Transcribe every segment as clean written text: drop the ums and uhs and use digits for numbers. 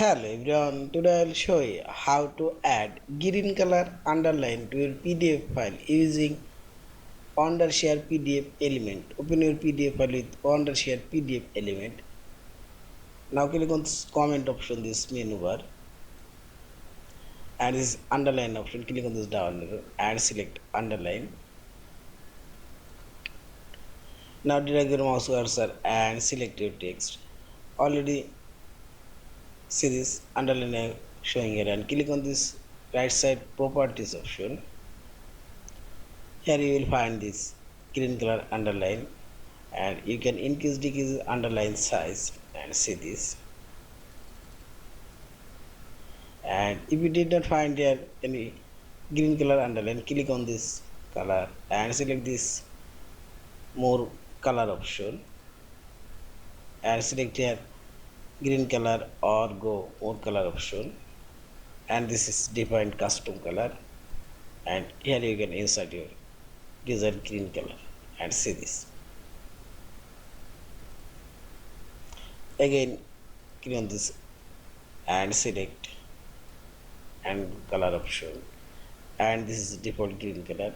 Hello everyone, today I will show you how to add green color underline to your PDF file using Wondershare PDF element. Open your PDF file with Wondershare PDF element. Now click on this comment option, this menu bar, and this underline option. Click on this down arrow and select underline. Now drag your mouse cursor and select your text. Already see this underline showing here, and click on this right side properties option. Here you will find this green color underline, and you can increase decrease underline size and see this. And if you did not find here any green color underline, click on this color and select this more color option and select here green color or go more color option, and this is defined custom color, and here you can insert your desired green color and see this. Again click on this and select and color option, and this is default green color,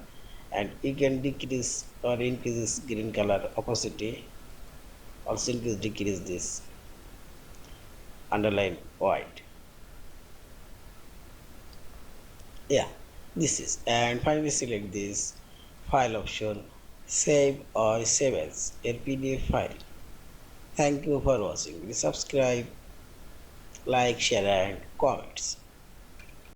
and you can decrease or increase this green color opacity, also increase decrease this underline white. Yeah, this is, and finally select this file option, save or save as a PDF file. Thank you for watching. Please subscribe, like, share and comments.